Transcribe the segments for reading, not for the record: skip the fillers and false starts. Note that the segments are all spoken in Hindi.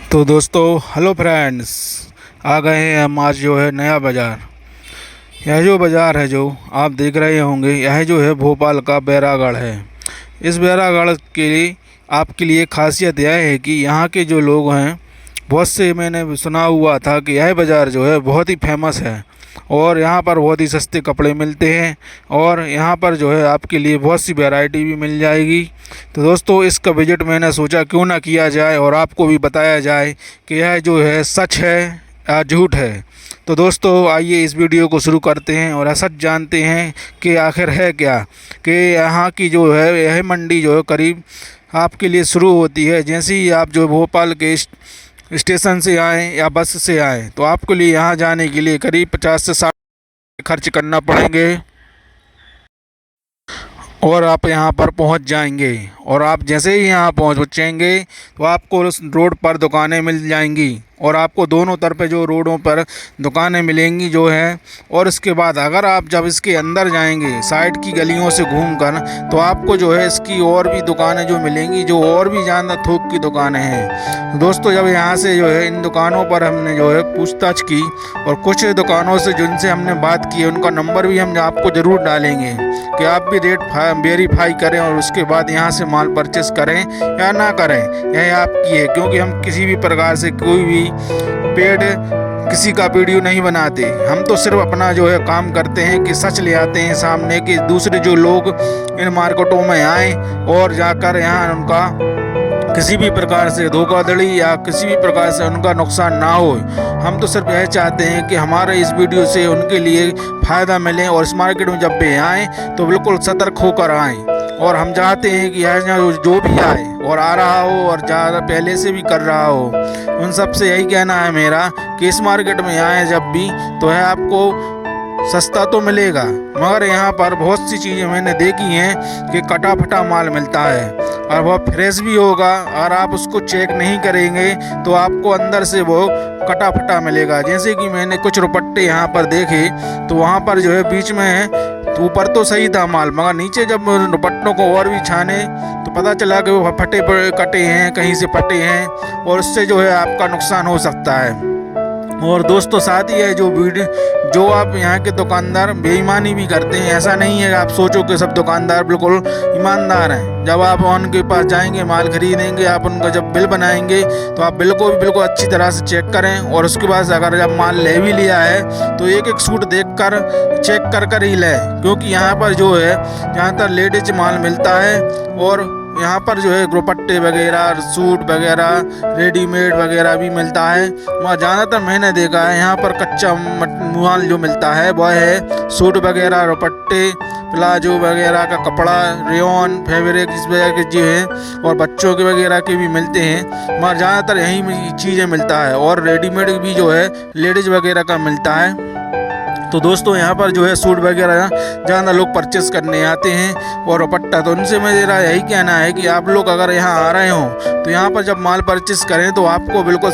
तो दोस्तों हेलो फ्रेंड्स, आ गए हैं हम आज जो है नया बाज़ार। यह जो बाज़ार है जो आप देख रहे होंगे, यह जो है भोपाल का बैरागढ़ है। इस बैरागढ़ के लिए आपके लिए खासियत यह है कि यहाँ के जो लोग हैं, बहुत से मैंने सुना हुआ था कि यह बाज़ार जो है बहुत ही फेमस है और यहाँ पर बहुत ही सस्ते कपड़े मिलते हैं और यहाँ पर जो है आपके लिए बहुत सी वैरायटी भी मिल जाएगी। तो दोस्तों इसका विजिट मैंने सोचा क्यों ना किया जाए और आपको भी बताया जाए कि यह जो है सच है या झूठ है। तो दोस्तों आइए इस वीडियो को शुरू करते हैं और सच जानते हैं कि आखिर है क्या, कि यहाँ की जो है यह मंडी जो है करीब आपके लिए शुरू होती है जैसे ही आप जो भोपाल के स्टेशन से आएँ या बस से आएँ, तो आपके लिए यहाँ जाने के लिए करीब 50 से 60 खर्च करना पड़ेंगे और आप यहाँ पर पहुँच जाएंगे। और आप जैसे ही यहाँ पहुँचेंगे तो आपको उस रोड पर दुकानें मिल जाएंगी और आपको दोनों तरफ जो रोडों पर दुकानें मिलेंगी जो है। और इसके बाद अगर आप जब इसके अंदर जाएंगे साइड की गलियों से घूमकर, तो आपको जो है इसकी और भी दुकानें जो मिलेंगी जो और भी ज़्यादा थोक की दुकानें हैं। दोस्तों जब यहाँ से जो है इन दुकानों पर हमने जो है पूछताछ की और कुछ दुकानों से जिनसे हमने बात की उनका नंबर भी हम आपको ज़रूर डालेंगे कि आप भी रेट वेरीफाई करें और उसके बाद यहाँ से माल परचेस करें या ना करें, यह आपकी है। क्योंकि हम किसी भी प्रकार से कोई भी पेड किसी का वीडियो नहीं बनाते, हम तो सिर्फ अपना जो है काम करते हैं कि सच ले आते हैं सामने कि दूसरे जो लोग इन मार्केटों में आएँ और जाकर यहाँ उनका किसी भी प्रकार से धोखाधड़ी या किसी भी प्रकार से उनका नुकसान ना हो। हम तो सिर्फ यह चाहते हैं कि हमारे इस वीडियो से उनके लिए फ़ायदा मिले और इस मार्केट में जब भी आएँ तो बिल्कुल सतर्क होकर आएँ। और हम चाहते हैं कि यह जो भी आए और आ रहा हो और ज़्यादा पहले से भी कर रहा हो, उन सब से यही कहना है मेरा कि इस मार्केट में आए जब भी तो है आपको सस्ता तो मिलेगा, मगर यहाँ पर बहुत सी चीज़ें मैंने देखी हैं कि कटा फटा माल मिलता है और वह फ्रेश भी होगा। और आप उसको चेक नहीं करेंगे तो आपको अंदर से वो कटा फटा मिलेगा। जैसे कि मैंने कुछ दुपट्टे यहाँ पर देखे तो वहाँ पर जो है बीच में तो ऊपर तो सही था माल, मगर नीचे जब दुपट्टों को और भी छाने तो पता चला कि वो फटे कटे हैं, कहीं से फटे हैं और उससे जो है आपका नुकसान हो सकता है। और दोस्तों साथ ही है जो आप यहाँ के दुकानदार बेईमानी भी करते हैं। ऐसा नहीं है आप सोचो कि सब दुकानदार बिल्कुल ईमानदार हैं। जब आप उनके पास जाएंगे माल खरीदेंगे, आप उनका जब बिल बनाएंगे तो आप बिल्कुल अच्छी तरह से चेक करें और उसके बाद अगर जब माल ले भी लिया है तो एक एक सूट देखकर चेक कर ही लें। क्योंकि यहाँ पर जो है ज़्यादातर लेडीज माल मिलता है और यहाँ पर जो है दुपट्टे वगैरह सूट वगैरह रेडीमेड वगैरह भी मिलता है। वहाँ ज़्यादातर मैंने देखा है यहाँ पर कच्चा माल जो मिलता है वह है सूट वगैरह, दुपट्टे, प्लाजो वगैरह का कपड़ा, रेयॉन, फैब्रिक इस वगैरह के जो है और बच्चों के वगैरह के भी मिलते हैं। वहाँ ज़्यादातर यही चीज़ें मिलता है और रेडीमेड भी जो है लेडीज़ वगैरह का मिलता है। तो दोस्तों यहाँ पर जो है सूट वगैरह ज़्यादा लोग परचेस करने आते हैं और दुपट्टा, तो उनसे मेरा यही कहना है कि आप लोग अगर यहाँ आ रहे हों तो यहाँ पर जब माल परचेस करें तो आपको बिल्कुल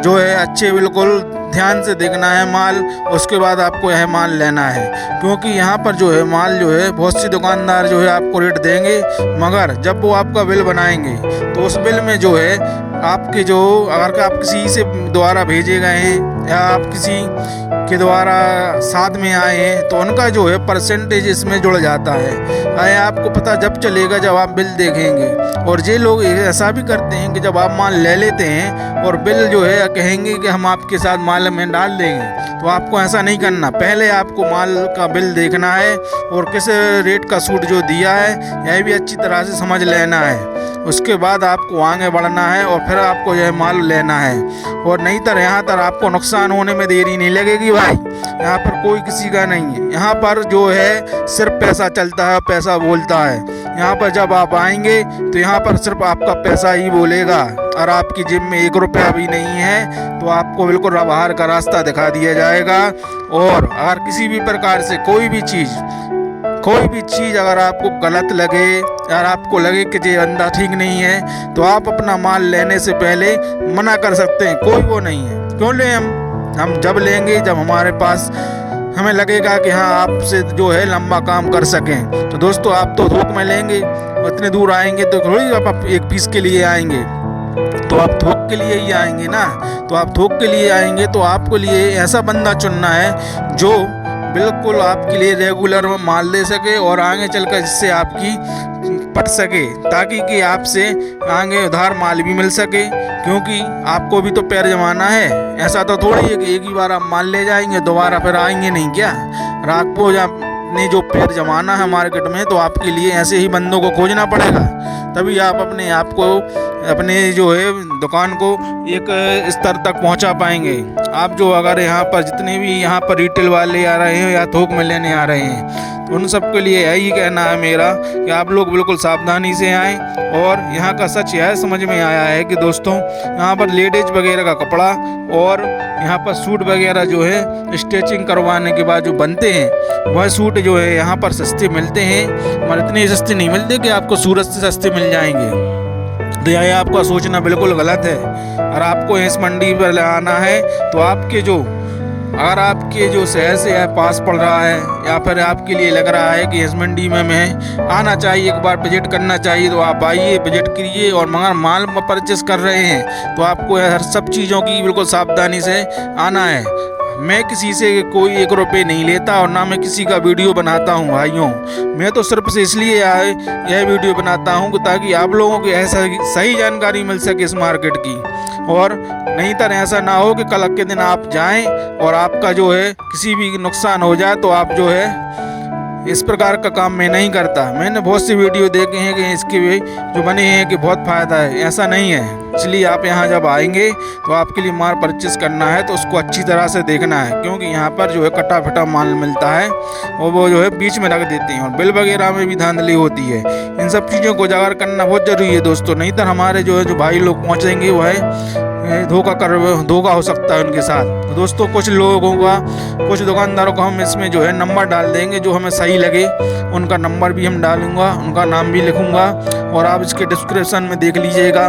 जो है अच्छे बिल्कुल ध्यान से देखना है माल, उसके बाद आपको यह माल लेना है। क्योंकि यहाँ पर जो है माल जो है बहुत सी दुकानदार जो है आपको रेट देंगे, मगर जब वो आपका बिल बनाएंगे तो उस बिल में जो है आपके जो अगर आप किसी से द्वारा भेजे गए हैं या आप किसी के द्वारा साथ में आए हैं तो उनका जो है परसेंटेज इसमें जुड़ जाता है। आपको पता जब चलेगा जब आप बिल देखेंगे। और ये लोग ऐसा भी करते हैं कि जब आप माल ले लेते हैं और बिल जो है कहेंगे कि हम आपके साथ माल में डाल देंगे, तो आपको ऐसा नहीं करना। पहले आपको माल का बिल देखना है और किस रेट का सूट जो दिया है यह भी अच्छी तरह से समझ लेना है। उसके बाद आपको आगे बढ़ना है और फिर आपको यह माल लेना है। और नहीं तो यहाँ तर आपको नुकसान होने में देरी नहीं लगेगी भाई। यहाँ पर कोई किसी का नहीं है, यहाँ पर जो है सिर्फ पैसा चलता है, पैसा बोलता है। यहाँ पर जब आप आएंगे तो यहाँ पर सिर्फ आपका पैसा ही बोलेगा और आपकी जेब में 1 रुपया भी नहीं है तो आपको बिल्कुल बाहर का रास्ता दिखा दिया जाएगा। और अगर किसी भी प्रकार से कोई भी चीज़ अगर आपको गलत लगे या आपको लगे कि ये अंदा ठीक नहीं है तो आप अपना माल लेने से पहले मना कर सकते हैं, कोई वो नहीं है। क्यों लें हम जब लेंगे जब हमारे पास हमें लगेगा कि हाँ आपसे जो है लंबा काम कर सकें। तो दोस्तों आप तो थोक में लेंगे, इतने दूर आएंगे तो थोड़ी आप एक पीस के लिए आएंगे। तो आप थोक के लिए ही आएंगे ना। तो आप थोक के लिए आएंगे तो आपको लिए ऐसा बंदा चुनना है जो बिल्कुल आपके लिए रेगुलर में माल दे सके और आगे चलकर जिससे आपकी पट सके, ताकि कि आपसे आगे उधार माल भी मिल सके, क्योंकि आपको भी तो पैर जमाना है। ऐसा तो थोड़ी है कि एक ही बार आप माल ले जाएंगे दोबारा फिर आएंगे नहीं क्या। और आपको ने जो पैर जमाना है मार्केट में, तो आपके लिए ऐसे ही बंदों को खोजना पड़ेगा, तभी आप अपने आप को अपने जो है दुकान को एक स्तर तक पहुंचा पाएंगे। आप जो अगर यहाँ पर जितने भी यहाँ पर रिटेल वाले आ रहे हैं या थोक में लेने आ रहे हैं, तो उन सब के लिए यही कहना है मेरा कि आप लोग बिल्कुल सावधानी से आएँ। और यहाँ का सच यह समझ में आया है कि दोस्तों यहाँ पर लेडीज वगैरह का कपड़ा और यहाँ पर सूट वगैरह जो है स्टिचिंग करवाने के बाद जो बनते हैं वह सूट जो है यहाँ पर सस्ते मिलते हैं, मगर इतने सस्ते नहीं मिलते कि आपको सूरत से सस्ते मिल जाएंगे। तो यह आपका सोचना बिल्कुल गलत है। और आपको इस मंडी पर आना है तो अगर आपके जो शहर से पास पड़ रहा है या फिर आपके लिए लग रहा है कि इस मंडी में मैं आना चाहिए, एक बार विजिट करना चाहिए, तो आप आइए, विजिट करिए। और मगर माल परचेस कर रहे हैं तो आपको हर सब चीज़ों की बिल्कुल सावधानी से आना है। मैं किसी से कोई 1 रुपये नहीं लेता और ना मैं किसी का वीडियो बनाता हूं भाइयों। मैं तो सिर्फ से इसलिए यह वीडियो बनाता हूं ताकि आप लोगों को ऐसा सही जानकारी मिल सके इस मार्केट की। और नहीं तो ऐसा ना हो कि कल के दिन आप जाएं और आपका जो है किसी भी नुकसान हो जाए। तो आप जो है इस प्रकार का काम मैं नहीं करता। मैंने बहुत सी वीडियो देखे हैं कि इसके भी जो बने हैं कि बहुत फ़ायदा है, ऐसा नहीं है। इसलिए आप यहाँ जब आएंगे तो आपके लिए माल परचेस करना है तो उसको अच्छी तरह से देखना है, क्योंकि यहाँ पर जो है कटा फटा माल मिलता है और वो जो है बीच में रख देते हैं और बिल वगैरह में भी धांधली होती है। इन सब चीज़ों को उजागर करना बहुत ज़रूरी है दोस्तों, नहीं तो हमारे जो भाई लोग पहुँचेंगे वो है धोखा हो सकता है उनके साथ। तो दोस्तों कुछ दुकानदारों को हम इसमें जो है नंबर डाल देंगे, जो हमें सही लगे उनका नंबर भी हम डालूंगा, उनका नाम भी लिखूंगा और आप इसके डिस्क्रिप्शन में देख लीजिएगा।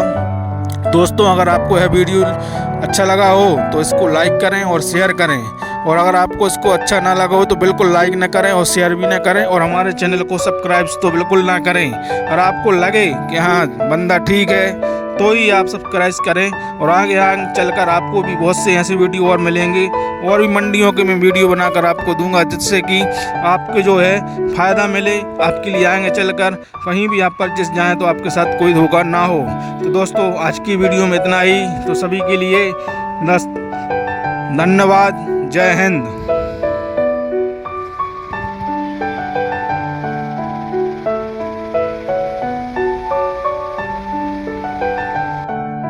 दोस्तों अगर आपको यह वीडियो अच्छा लगा हो तो इसको लाइक करें और शेयर करें, और अगर आपको इसको अच्छा ना लगा हो तो बिल्कुल लाइक ना करें और शेयर भी ना करें, और हमारे चैनल को सब्सक्राइब तो बिल्कुल ना करें। और आपको लगे कि हाँ बंदा ठीक है तो ही आप सब्सक्राइब करें। और आगे चलकर आपको भी बहुत से ऐसे वीडियो और मिलेंगे, और भी मंडियों के मैं वीडियो बनाकर आपको दूंगा, जिससे कि आपके जो है फ़ायदा मिले। आपके लिए आगे चलकर कहीं भी आप परचेस जाएँ तो आपके साथ कोई धोखा ना हो। तो दोस्तों आज की वीडियो में इतना ही। तो सभी के लिए धन्यवाद। जय हिंद।